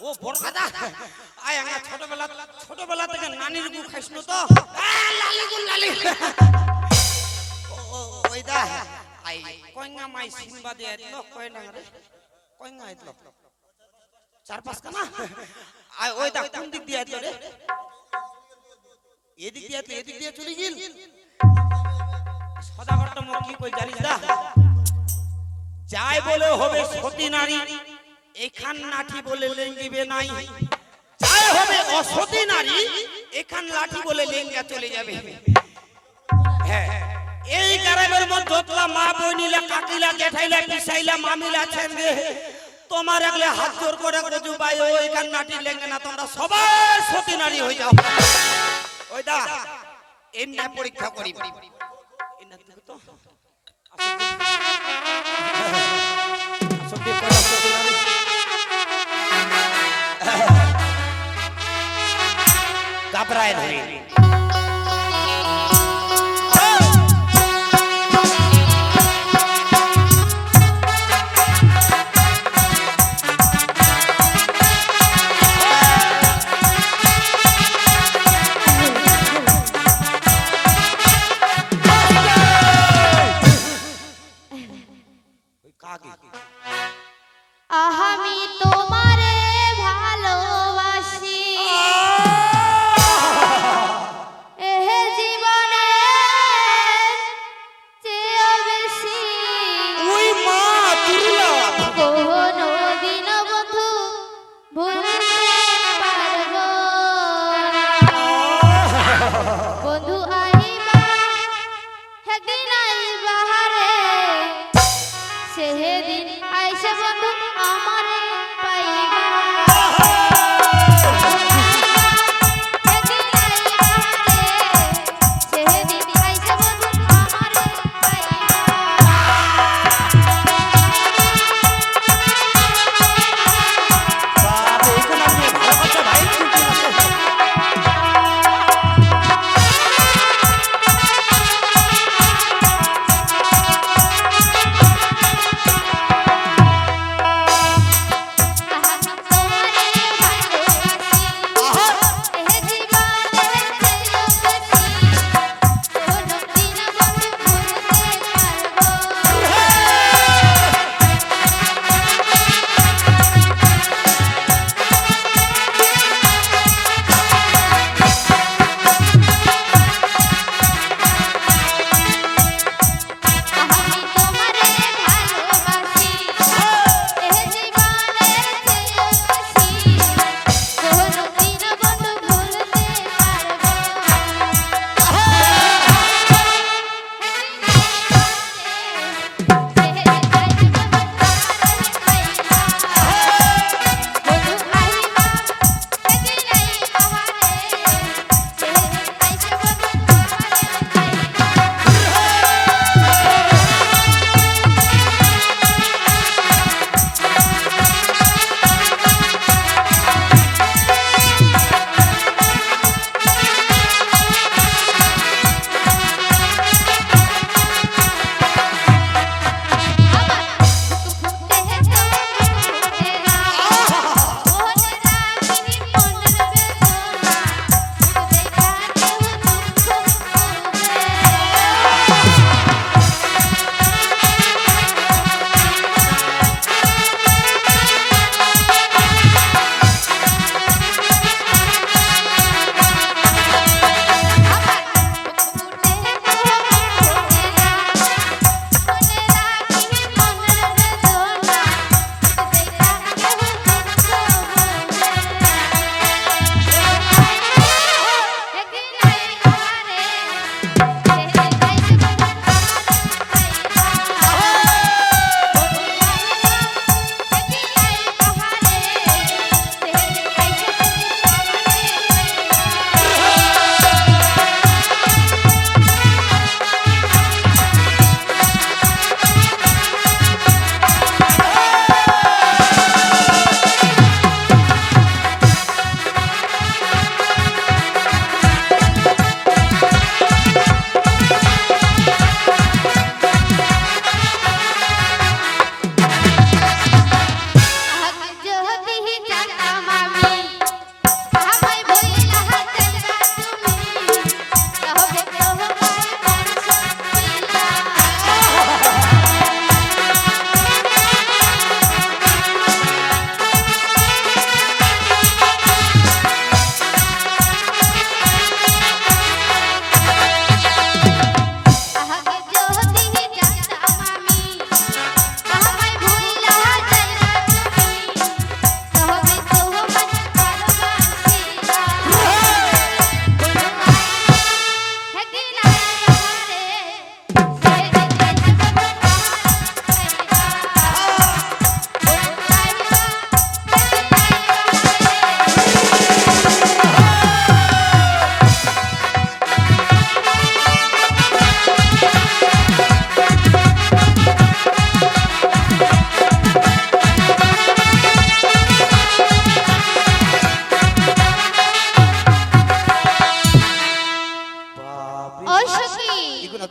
ও বড় কথা আয় আমরা ছোটবেলা থেকে নানির গু খাইছনো তো লালি গু লালি ওই দা আই কইঙ্গা মাই সিনবা দে এতলো কই না রে কইঙ্গা এতলো চার পাঁচ কানা আয় ওই দা কোন দিক দিয়ে এতলো রে এদিক দিয়ে চলে গিল সদাগরটা মো কি কই জানিস দা যাই বলে হবে সতী নারী এখান লাঠি বলে লেঙ্গিবে নাই যাই হবে অসতী নারী এখান লাঠি বলে লেঙ্গা চলে যাবে হ্যাঁ এই গ্রামের মধ্যে যতলা মা বইনিলা কাকিলা জেঠাইলা পিসাইলা মামিলা ছেলে তোমার একলে হাত জোর করে কজু ভাই ওইখান লাঠি লেঙ্গে না তোমরা সবাই সতী নারী হয়ে যাও ওই দা এমনি পরীক্ষা করি এনা দেখো তো সত্যি কথা সত্যি নারী ঘাবড়ায় ধরে আমি তোমারে ভালোবাসি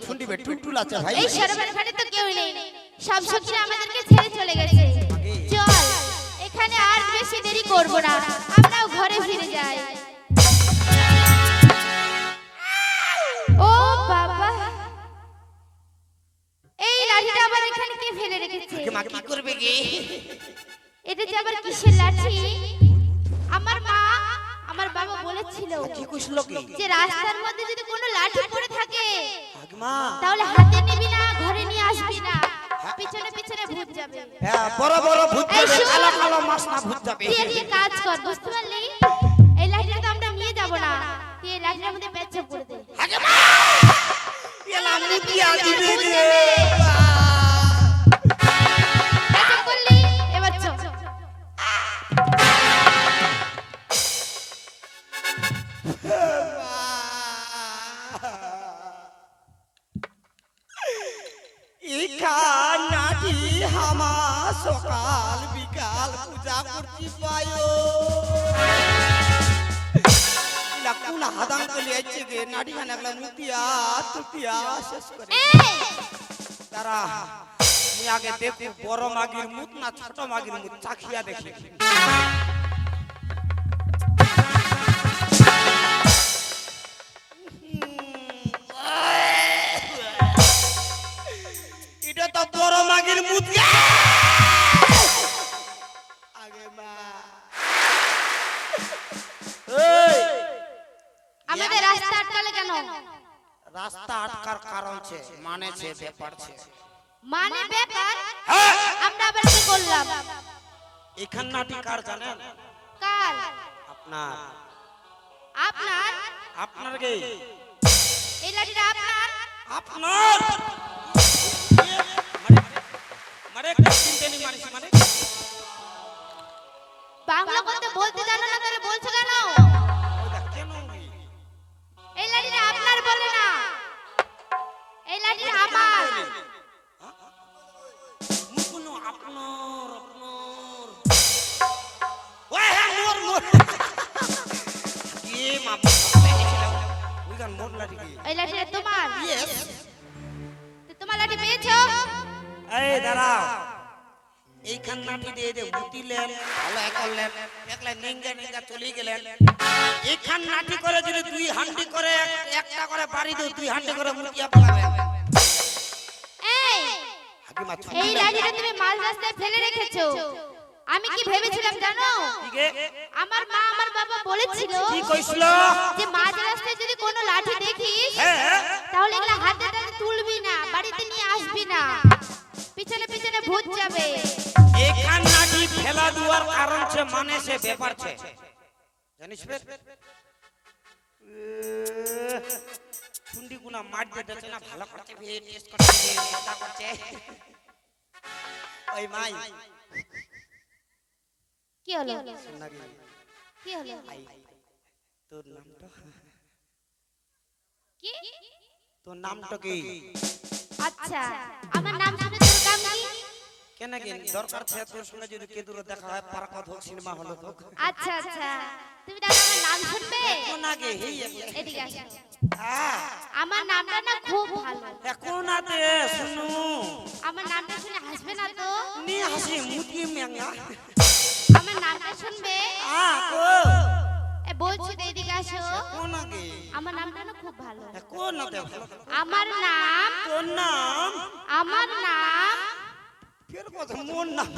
ঠুন্ডি বে টুলটুল আছে ভাই। এই সরোবর ঘাটে তো কেউ নেই, সব সখীরা আমাদেরকে ছেড়ে চলে গেছে। চল এখানে আর বেশি দেরি করব না, আমরাও ঘরে ফিরে যাই। ও বাবা, এই লাঠিটা আবার এখানে কে ফেলে রেখেছে? মা কি করবে কি? এটা যে আবার কিসের লাঠি? আমার মা আমার বাবা বলেছিল কি কইছিল কি? যে রাস্তার মধ্যে যদি কোনো লাঠি পড়ে থাকে মা তাহলে হাতে নিবি না, ঘরে নিয়ে আসবি না, পিছনে পিছনে ভূত যাবে। হ্যাঁ, বড় বড় ভূত যাবে, কালো কালো মাছ না ভূত যাবে। তুই একটা কাজ কর, বুঝতে পারলি? এই লাঠিটা তো আমরা নিয়ে যাব না, তুই এই লাঠিটার মধ্যে পেঁচে পড়ে দে। আগে মা এলা মুতিয়া দিবে রে। পেঁচে করলি, এবার চল। এখানাটি হামা সকাল বিকাল পূজা করছি পায়ো। লাকুনা হাদাং কলি আইছে গে নাডি খানাগলা মুতিয়া তুতিয়া শেষ করে। তারা আমি আগে দেখো বড় মাগির মুখ না ছোট মাগির মুখ চাখিয়া দেখি। এটা তো বড় মাগির মুখ। আগে মা এই আমাদের রাস্তা আটকালে কেন? রাস্তা আটকার কারণ আছে, মানে আছে, ব্যাপার আছে। মানে ব্যাপার? হ্যাঁ, আমরা আবার কি করলাম? এখান নাটি কার জানেন? কাল আপনার। আপনার? আপনার কে? এই লাঠিটা আপনার? আপনার মারে চিনতে নি মারিস মানে বাংলা বলতে বলতে জানো না, তাহলে বলছো কেন? ওটা কেন? এই লাঠিটা আপনার বলে না, এই লাঠিটা আমার। মুকুনো আপনার আপনার ওই হ্যাঁ মোর মোর কি মা ওই গান মোর লাঠি কি? এই লাঠিটা তোমার? ইয়েস। তো তোমার লাঠি পেয়েছো? এই দাঁড়াও, এইখান নাটি দিয়ে দে বুতিলেন ভালো করলেন, একলা নিঙ্গা নিঙ্গা চলে গেলেন। এইখান নাটি করে যদি দুই হান্ডি করে একটা করে বাড়ি দিও, দুই হান্ডি করে মুটিয়া পালাবেন। এই হাকিমা এই লাঠিটা তুমি মাঝ রাস্তায় ফেলে রেখেছো। আমি কি ভেবেছিলাম জানো? ঠিকই আমার মা আমার বাবা বলেছিল কি কইছিল? যে মাঝ রাস্তায় যদি কোনো লাঠি দেখিস হ্যাঁ তাহলে এগুলা হাতে টাতে তুলবি না, বাড়িতে নিয়ে আসবি না, পিছনে পিছনে ভূত যাবে। এইখান নাটি ফেলা দেওয়ার কারণ আছে, মানে সে ব্যাপার আছে, জানিস বে? শুন্ডি গুনা মার দিতেছে না, ভালো করতে বে, টেস্ট করতে বে, মজা করছে। ওই মাই কি হলো? নাকি কি হলো? তোর নামটা কি? তোর নামটা কি? আচ্ছা, আমার নাম শুনে তোর কাম কি? কেন কি দরকার আছে তোর সঙ্গে যদি কে দূরে দেখা হয়, পার্ক হোক, সিনেমা হল হোক। আচ্ছা আচ্ছা, তুমি তাহলে আমার নাম শুনবে? কোন আগে হেই এদিকে আসো। হ্যাঁ আমার নামটা না খুব ভালো। এখন আতে শুনু আমার নামটা শুনে হাসবে না তো? নি হাসি মুতি মেঙ্গা আমার নামটা শুনবে? আ কো এ বলছি তো, এদিকে আসো। কোন আগে আমার নামটা না খুব ভালো। কোন আতে ভালো? আমার নাম, তোর নাম? আমার নাম ফের কথা মোর নাম।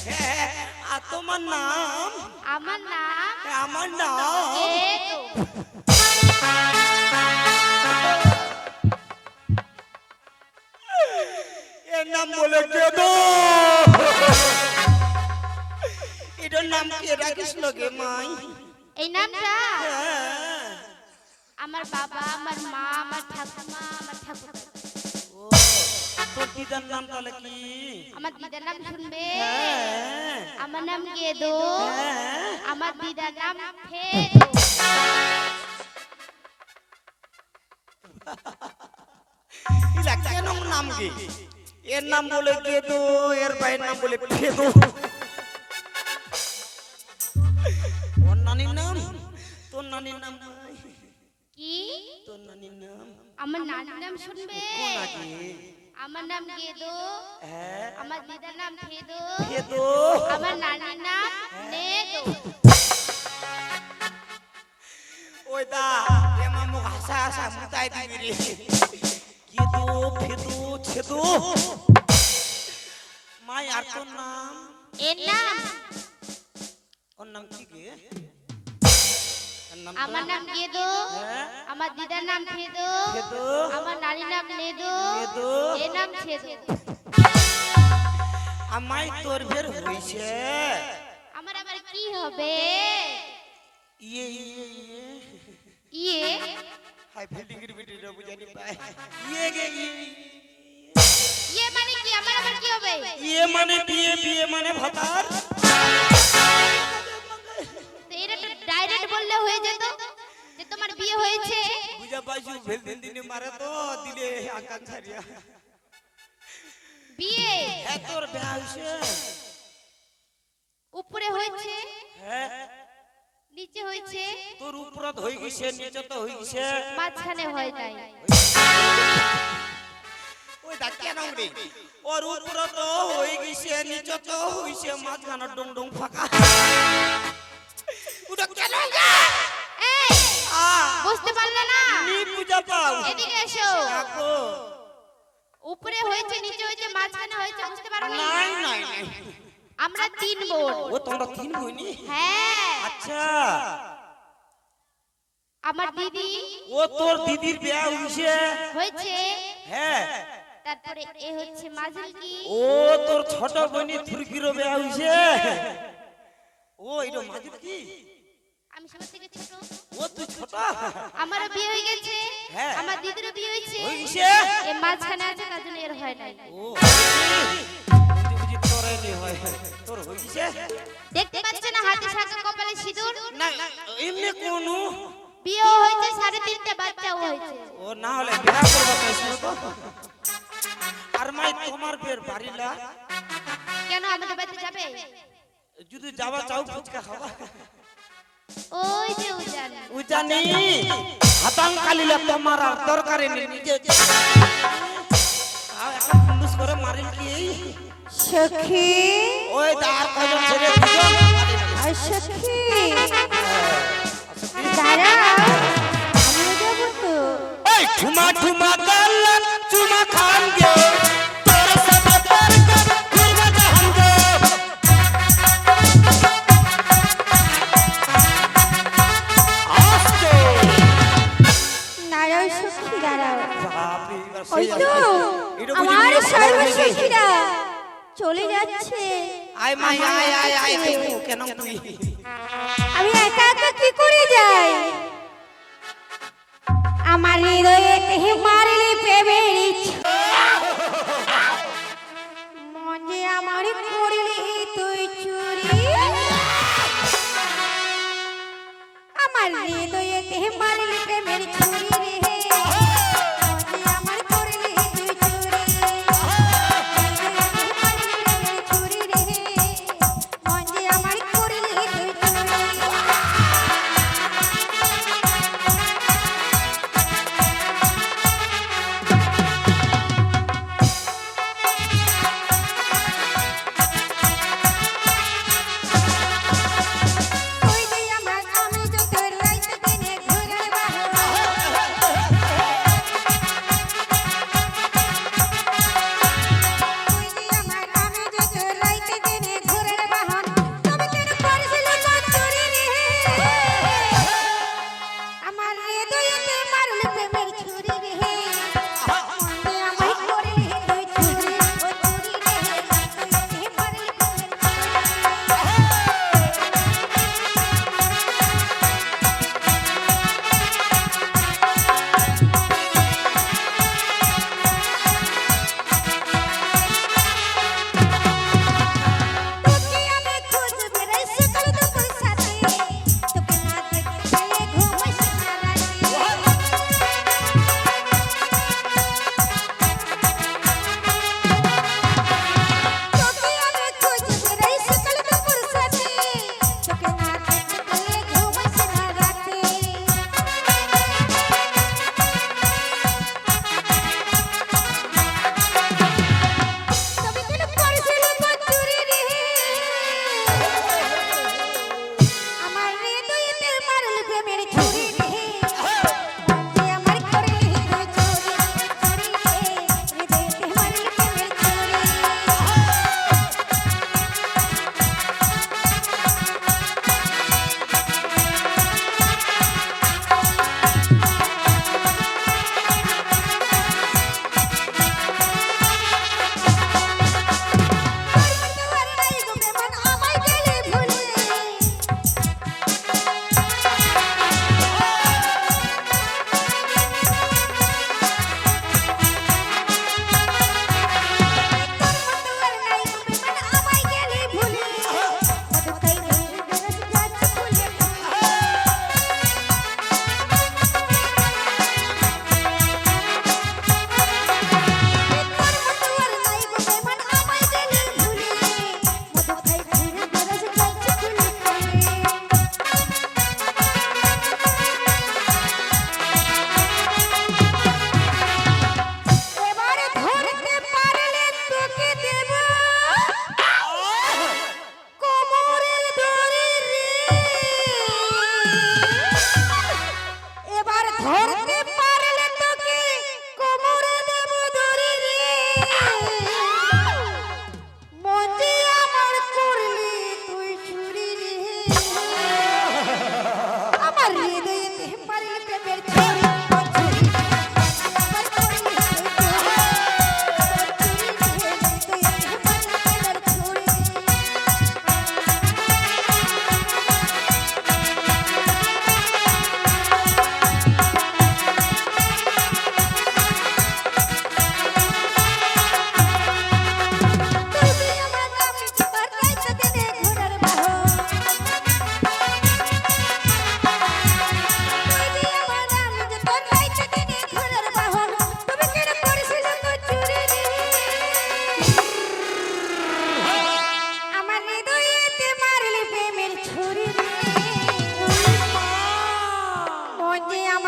হ্যাঁ আর তোমার নাম? আমার নাম আমার নাম এই তো। এর নাম বলে কে দো? এটার নাম কে রাখিস গে মাই? এই নামটা হ্যাঁ। আমার বাবা, আমার মা, আমার ঠাকুমা, আমার ঠাকুর। ও তোর দিদার নাম তাহলে কি? আমার দিদার নাম শুনবে? হ্যাঁ। আমার নাম গেদো, হ্যাঁ। আমার দিদার নাম ফেদো। ইলা কেন নাম কি? এর নাম বলে গেদো, এর ভাইয়ের নাম বলে ফেদো। ওর নানির নাম? তোর নানির নাম নাই? কি তোর নানির নাম আমার নানির নাম শুনবে? কোন আগে? আমার নাম গেদো, হ্যাঁ আমার দিদার নাম ফেদো, ফেদো। আমার নানির নাম নেদো। ওই দা এমা মুখ হাসা হাসা মুতাই দিবি রে। কেদো ফেদো ছেদো। মাই আর তোর নাম? এর নাম ওর নাম কি গে? ওর নাম আমার নাম গেদো, হ্যাঁ আমার দিদার নাম ফেদো, ফেদো। আমার নানির নাম নেদো, নেদো। এর নাম ছেদো। আমাই তোর বের হইছে। আমার আবার কি হবে? ইয়ে ইয়ে ইয়ে ইয়ে হাই ফিল্ডিং এর ভিডিও বুঝানি পায়। ইয়ে গে ইয়ে। ইয়ে মানে কি? আমার আবার কি হবে? ইয়ে মানে বিয়ে, বিয়ে মানে ভাতার। তো এটা তো ডাইরেক্ট বললে হয়ে যেত যে তোমার বিয়ে হয়েছে। বুঝা পাইছু ফিল্ডিং দিনে মারে তো দিলে আকাঙ্ক্ষারিয়া। বিয়ে হ্যাঁ তোর বিয়ে হইছে। উপরে হয়েছে, হ্যাঁ নিচে হয়েছে, তোর উপরত হই গইছে, নিচে তো হই গইছে। মাঝখানে হয় নাই। ওই দা কেন রে? ওর উপরত হই গইছে, নিচে তো হইছে, মাঝখানে ডং ডং ফাঁকা। ওটা কেন গে? এই আ বুঝতে পারলে না? নি বুঝা পাও। এদিকে এসো। দেখো উপরে হয়েছে, নিচে হয়েছে, মাঝখানে হয়েছে, বুঝতে পারো না? নাই নাই নাই। আমরা তিন বোন। ও তোমরা তিন বইনি? হ্যাঁ, আচ্ছা আমার দিদি ও তোর দিদির বিয়ে হইছে। হয়েছে, হ্যাঁ তারপরে এ হচ্ছে মাঝিলকি, ও তোর ছোট বোনি থুরকিরও বিয়ে হইছে। ও এটা মাঝির কি? আমি সবার থেকে ছোট। ও তুই ছোট? আমারও বিয়ে হয়ে গেছে, হ্যাঁ। আমার দিদিরও বিয়ে হয়েছে। হইছে? এ মাঝখানে আছে, তার জন্য এর হয় নাই। ও বুঝি বুঝি তোরে নি হয়। তোর হইছে? দেখতে পাচ্ছ না হাতে শাঁখা, কপালে সিঁদুর? না এমনি কোনু বিয়েও হয়েছে, 3.5টা বাচ্চাও হয়েছে। ও না হলে বিয়ে করবা কইছিল তো। আর মাই তোমার বের বাড়িলা কেন আমাদের বাড়িতে যাবে? যদি যাবা চাও ফুচকা খাবা। ওই যে উজান। উজানি হাতাং কালিলা তোমার আর দরকারে নেই নিজে। আও এখন পুলিশ করে মারিল কি? সখী ওই দাঁড় কয়জন ছেলে দুজন। আর সখী দাঁড়াও, আমিও যাবো তো। ওই ঠুমা ঠুমা গাল্লান চুমা খান গে তোর সাথে তোর কর ঘুরবা জাহান গে। আস্তে দাঁড়াও সখী দাঁড়াও। বাপরে এবার ওই সেই তো এটা বুঝি আমার বিয়ে করা হয়ে গেছে। সর্বসখীরা চলে যাচ্ছে। আয় মাই আয় আয় আয় দেখো কেন তুই আমি একা একা কি করে যাই? আমার হৃদয়ে কেহে মারলি প্রেমের ইচ্ছা, মন যে আমার করলি তুই চুরি। আমার হৃদয়ে কেহে মারলি প্রেমের ছুরি রে, মন যে আমার করলি তুই চুরি। ছুরি রে, মন যে আমার করলি তুই চুরি।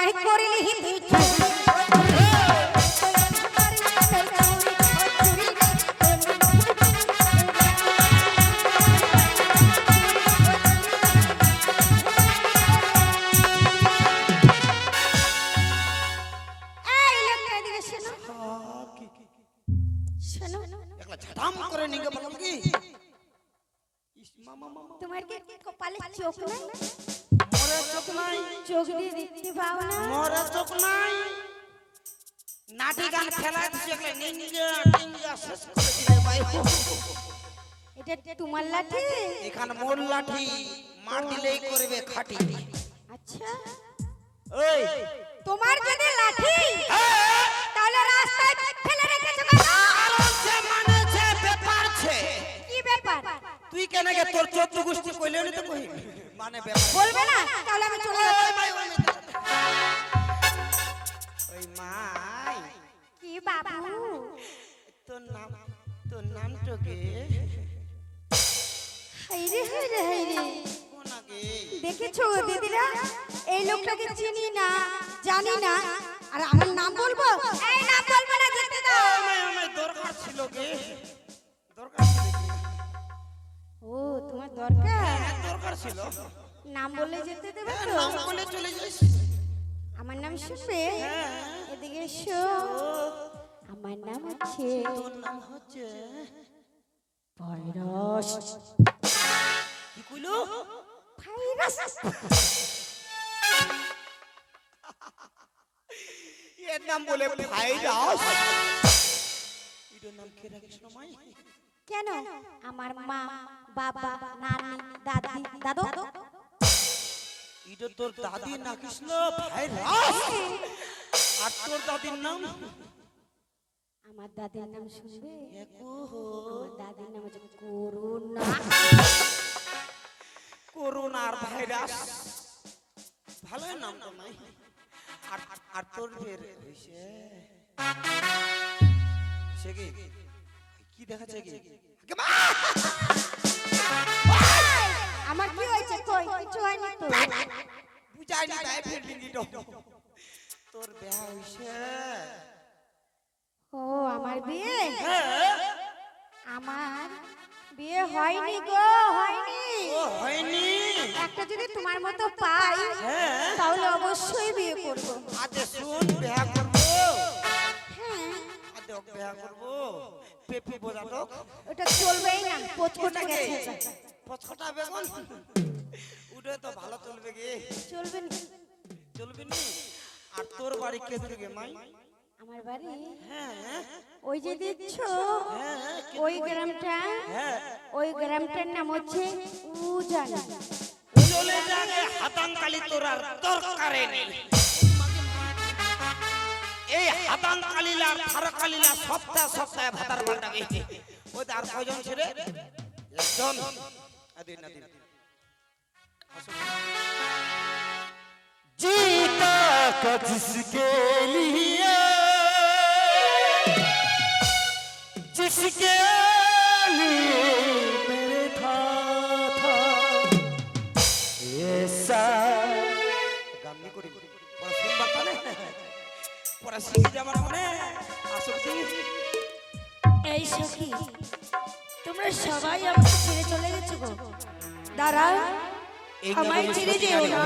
আমায় করলি তুই চুরি একলা ঝাটাম করে নিগে বললাম কি ইস মামা মামা তোমার কি কপালে চোখ নাই মোরে চোখ নাই চোখ দিয়ে দেখতে পাও না মোরে চোখ নাই নাটি গান খেলায় দিছে একলা নিঙ্গা টিঙ্গা শেষ করে দিলে ভাই এটা তোমার লাঠি এখানে মোর লাঠি মার দিলেই করবে খাটি আচ্ছা ওই তোমার যদি লাঠি তাহলে রাস্তায় ফেলে রেখেছো কেন কারণ সে মানেছে ব্যাপার ছে কি ব্যাপার তুই কেন গে তোর 14 গোষ্ঠী কইলে নি তো কই মানে ব্যাপার বলবে না তাহলে আমি চলে যাচ্ছি ওই ভাই ওই মাই কি বাবু তোর নাম তো কে হাইরে হাইরে হাইরে কোন আগে দেখেছো দিদিরা এই লোকটাকে চিনি না জানি না আর আমার নাম বলবো এই নাম বলবো না যেতে দাও আমার দরকার ছিল গে দরকার ছিল কি? ও তোমার দরকার হ্যাঁ দরকার ছিল নাম বলে যেতে দেবে হ্যাঁ, তো নাম বলে চলে যাস আমার নাম শুনবে এদিকে এসো আমার নাম হচ্ছে তোর নাম হচ্ছে ভাইরাস কি কইলো ভাইরাস এর নাম বলে ভাইরাস এর নাম কে রাখিস না মাই কেন আমার মা বাবা নানি দাদি দাদু এটা তোর দাদি নাকিস না ভাইরাস আর তোর দাদির নাম আমার দাদির নাম শুনবে একো আমার দাদির নাম হচ্ছে করুণা করোনা আর ভাইরাস ভালো নাম তো নাই আর আর তোর ফের হইছে সে কি দেখাচ্ছে কি আমার কি হয়েছে কই কিছু হয়নি তো বুঝাইনি তাই ফের দিলি তো তোর বিয়া হইছে ও আমার বিয়ে হ্যাঁ আমার বিয়ে হয়নি গো হয়নি ও হয়নি একটা যদি তোমার মতো পাই হ্যাঁ তাহলে অবশ্যই বিয়ে করব আজ শুন বিয়া করবো হ্যাঁ আজ বিয়া করবো পেপি বোঝা তো ওটা চলবেই না পোচকোটা গেছে পছটা বেগুন উঠে তো ভালো চলবে গে চলবে না চলবে নি আর তোর বাড়ি কে থেকে মাই আমার বাড়ি হ্যাঁ ওই যে দিচ্ছ হ্যাঁ ওই গ্রামটা হ্যাঁ ওই গ্রামটার নাম হচ্ছে উজানি চলে যাবে হাতাঙ্কালি তোর আর দরকারে নেই এই হাতাঙ্কালিলা ফারাকালিলা সপ্তাহ সপ্তাহে ভাতার পাল্টাবে ওই আর কয়জন ছেড়ে একজন আদিন আদিন जीता का जिसके लिए जिसके लिए मेरे था ऐसा গামনি করি পড়া শুনবার পারে পড়া শিখে যাবার মনে আসল এই সখী তোমরা সবাই আমাকে ছেড়ে চলে গেছো গো দাঁড়াও আমায় ছেড়ে যেও না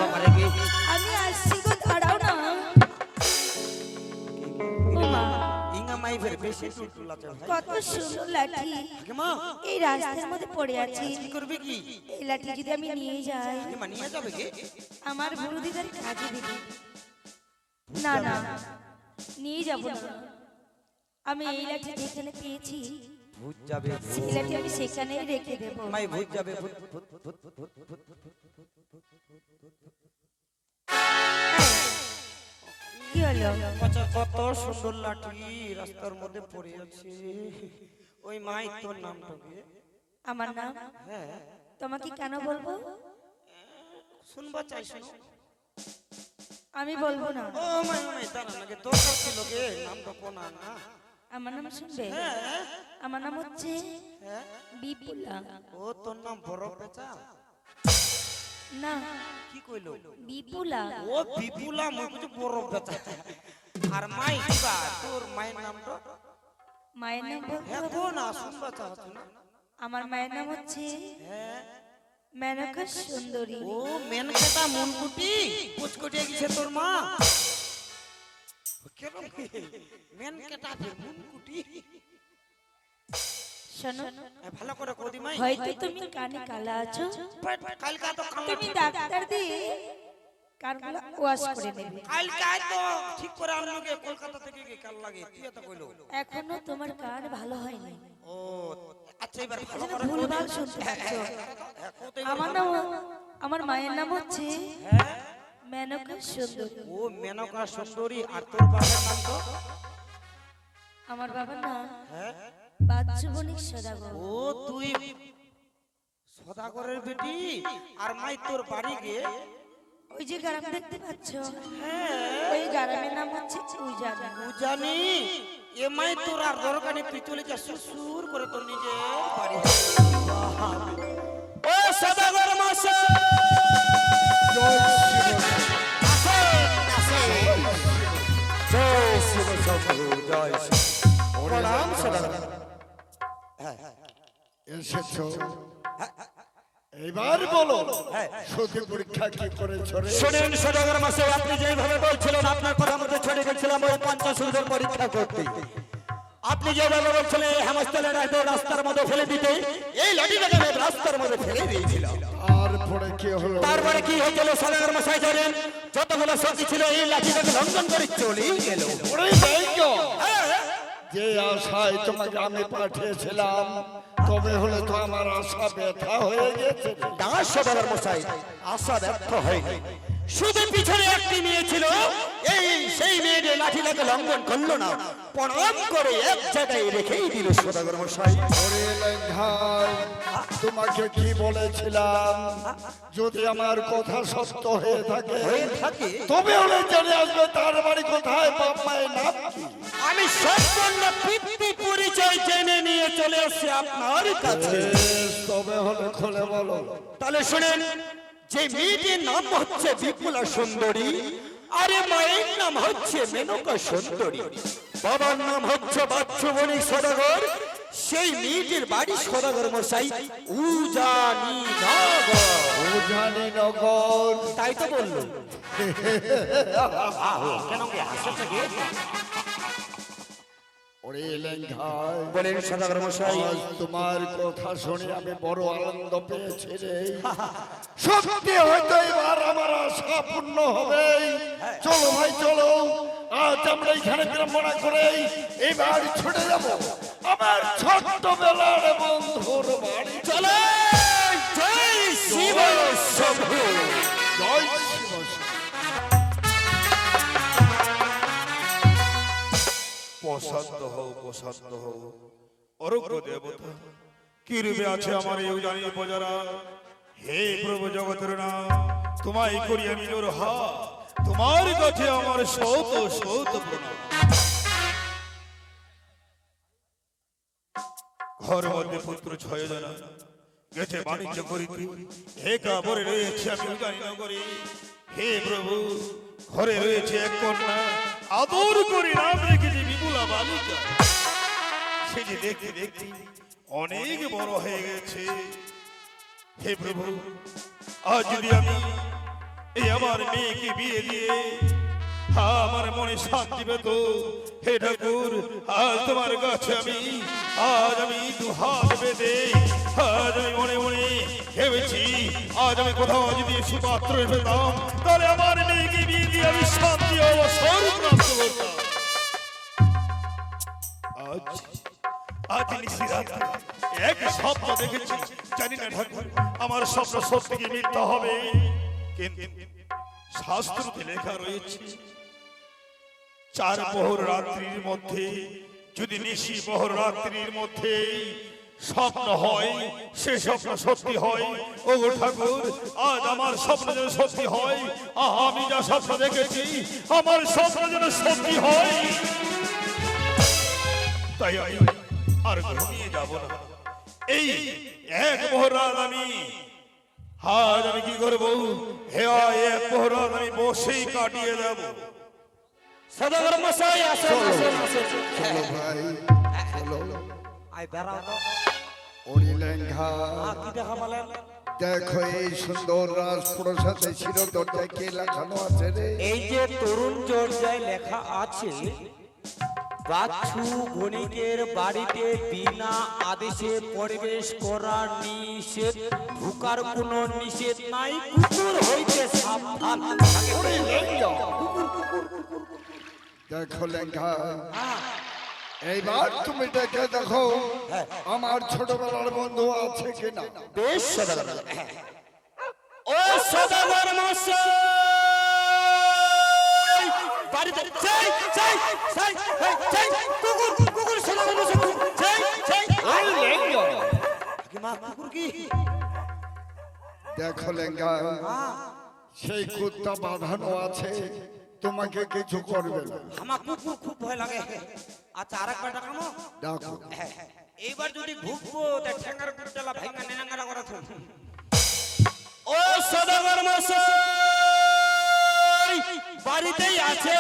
আমি আসছি গো দাঁড়াও না ও মা ইংা মাই ফের বেশি টুলটুলাতে ভাই কত সুন্দর লাঠি কে মা এই রাস্তার মধ্যে পড়ে আছে কি করবে কি এই লাঠি যদি আমি নিয়ে যাই কে মা নিয়ে যাবে কি আমার গুরুদিদার কাজে দিবে না না নিয়ে যাব না আমি এই লাঠি যেখানে পেয়েছি ভূত যাবে সেই লাঠি আমি সেখানেই রেখে দেবো মাই ভূত যাবে ভূত কি হলো আচ্ছা কত সুন্দর লাঠি রাস্তার মধ্যে পড়ে আছে ওই মাই তোর নামটা কি আমার নাম হ্যাঁ তোমাকে কেন বলবো শুনবা চাই শুনো আমি বলবো না ও মাই মাই দাঁড়া নাকি দরকার ছিল গে নামটা কোন না আমার নাম শুনবে হ্যাঁ আমার নাম হচ্ছে হ্যাঁ বিপুলা ও তোর নাম বড় পেঁচা না, কি কইলো? বিপুলা। ও বিপুলা মই কিছু বড় বেটা। আর মাই কিবা তোর মায়ের নামটা? মায়ের নাম বলতে হ্যাঁ হবে? কোন আসুন বাচ্চা হতো না? আমার মায়ের নাম হচ্ছে হ্যাঁ মেনকা সুন্দরী। ও মেনকাটা মনকুটি কুচকুটিয়ে গেছে তোর মা। কেন মেনকাটা মনকুটি? শোনো, ভালো করে কদি মাই। হয়তো তুমি কানে কালা আছো, কালকা তো কালা তুমি ডাক্তার দিয়ে কানগুলো ওয়াশ করে নেবে। কালকায় তো ঠিক করে আনলোকে কলকাতা থেকে কাল লাগে তুই এত কইলো। এখনো তোমার কান ভালো হয়নি, ও আচ্ছা এবার ভালো এজন্য করে ভুলভাল শুনতে পাচ্ছ। আমার মায়ের নাম হচ্ছে মেনকা সুন্দরী। ও মেনকা সুন্দরী। আর তোর বাবার নাম তো? আমার বাবার নাম হ্যাঁ বাচ্চুবণিক সদাগর। ও তুই সদাগরের বেটি। আর মাই তোর বাড়ি গিয়ে ওই যে গ্রাম দেখতে পাচ্ছ, ওই গ্রামের নাম হচ্ছে উজানি। জানি এ মাই তোর আর দরকার নেই, তুই চলে যা সুসুর করে তোর নিজের বাড়ি। ও সদাগর মাসে জয় শিব শম্ভু জয় শিব। প্রণাম সদাগর। এসেছো, এইবার বলো সতী পরীক্ষা কি করেছ রে? শোনেন সদাগর মাসে, আপনি যেভাবে বলছিলেন আপনার কথা মতো ছড়ে গেছিলাম ওই পঞ্চসূর্যের পরীক্ষা করতে। আপনি যেভাবে বলছিলেন হেমস্থলের একদম রাস্তার মধ্যে ফেলে দিতে, এই লাঠিটাকে আমি রাস্তার মধ্যে ফেলে দিয়েছিলাম। তারপরে কি হলো? তারপরে কি হয়েছিল সদাগর মশাই জানেন? যতগুলো সতী ছিল এই লাঠিটাকে লঙ্ঘন করে চলেই গেল। ওরে দৈত্য, যে আশায় তোমাকে আমি পাঠিয়েছিলাম তবে হলে তো আমার আশা ব্যথা হয়ে গেছে। না সদাগর মশাই, আশা ব্যর্থ হয়নি। শুধু পিছনে একটি মেয়ে ছিল, সেই মেয়েদের লাঠিটাকে লঙ্ঘন করলো না, প্রণাম করে এক জায়গায় রেখেই দিল সদাগর মশাই। ওরে লেঙ্ঘাই, তোমাকে কি বলেছিলাম, যদি আমার কথা সত্য হয়ে থাকে তবে হলে জেনে আসবে তার বাড়ি কোথায়, বাপ মায়ের নাম কি। আমি সম্পূর্ণ পিতৃ পরিচয় জেনে নিয়ে চলে আসছি আপনার কাছে। বেশ, তবে হলে খুলে বলো। তাহলে শুনেন, যে মেয়েটির নাম হচ্ছে বিপুলা সুন্দরী, আরে মায়ের নাম হচ্ছে মেনকা সুন্দরী, বাবার নাম হচ্ছে বাচ্চুবণিক সদাগর। সেই মেয়েটির বাড়ি সদাগর মশাই উজানি নগর। উজানি নগর, তাই তো বললো। কেন কি হাসছে কি? ওরে লেঙ্ঘাই, বলেন সদাগর মশাই। আজ তোমার কথা শুনে আমি বড় আনন্দ পেয়েছি রে। সত্যি হয়তো এবার আমার আশা পূর্ণ হবে। চলো ভাই চলো, আজ আমরা এখানে বিড়ম্বনা করে এবার ছুটে যাব আমার ছোট্টবেলার বন্ধুর বাড়ি। চলে জয় শিব শম্ভু। জয় শিব শম্ভু। প্রসাদ হও, প্রসাদ হও অরগ্য দেবতা, কি রূপে আছে আমার এই উজানি প্রজারা। হে প্রভু জগতের নাম, তোমায় করি আমি জোর হাত, তোমার কাছে আমার সৌত সৌত প্রণাম। ঘর মধ্যে পুত্র ছয় জনা গেছে বাণিজ্য করিতে, হে কাবরে রয়েছে আমি উজানি নগরে। হে প্রভু, ঘরে রয়েছে এক কন্যা, আদর করে নাম রেখেছে বিপুলা বালিকা। সে যে দেখতে দেখতে অনেক বড় হয়ে গেছে। হে প্রভু, আজ যদি আমি এই আমার মেয়েকে বিয়ে দিয়ে আমার মনে শান্তি পেত, হে ঠাকুর আজ তোমার কাছে আজ আমি দুহাত বেঁধে আজ আমি মনে মনে ভেবেছি, আজ আমি কোথাও যদি সুপাত্র পেতাম তাহলে আমার মেয়েকে বিয়ে দিয়ে আমি শান্তি অবসর প্রাপ্ত করতাম। আজ নিশিরাতে এক স্বপ্ন দেখেছি, জানি না ঠাকুর আমার স্বপ্ন সত্যি কি মিথ্যা হবে, কিন্তু শাস্ত্রতে লেখা রয়েছে 4 প্রহর রাত্রির মধ্যে যদি নিশি প্রহর রাত্রির মধ্যে স্বপ্ন হয়, সে স্বপ্ন সত্যি হয়। ও ঠাকুর, আজ আমার স্বপ্ন যেন সত্যি হয়, আমি যা স্বপ্ন দেখেছি আমার স্বপ্ন যেন সত্যি হয়। তাই আমি আর ঘুমিয়ে যাব না, এই এক প্রহর রাত আমি আজ আমি কি করবো? হে এক প্রহরাত আমি বসেই কাটিয়ে দেব। সদাগর মশাই আসেন আসেন আসেন। চলো ভাই চলো। আই বেড়াও তো। ওরে লেঙ্গা, কি দেখা বলেন? দেখো এই সুন্দর রাজপ্রসাদে শিরোদরজায় কে লেখানো আছে রে? এই যে তরুণ দরজায় লেখা আছে, বাচ্চু বণিকের বাড়িতে বিনা আদেশে প্রবেশ করার নিষেধ, ঢোকার কোনো নিষেধ নাই, কুকুর হইতে সাবধান। ওরে লেঙ্গা, দেখো লেঙ্গা, এইবার তুমি দেখে দেখো আমার ছোটবেলার বন্ধু আছে কিনা। বেশ সদাগর। ও সদাগর মশাই, বাড়িতে চাই চাই চাই চাই কুকুর কুকুর সদাগর মশাই চাই চাই। ওরে লেঙ্গা, কি মা কুকুর কি? দেখো লেঙ্গা, সেই কুত্তা বাঁধানো আছে, তোমাকে কিছু করবে না। আমার কুকুর খুব ভয় লাগে। আচ্ছা আরেকবার ডাকামো। ডাকো। এইবার যদি ঘুরবো তা ঠ্যাঙ্গার কুটলা ভাঙা নেনাঙ্গারা করা থাক। ও সদাগর মশাই বাড়িতেই আছে?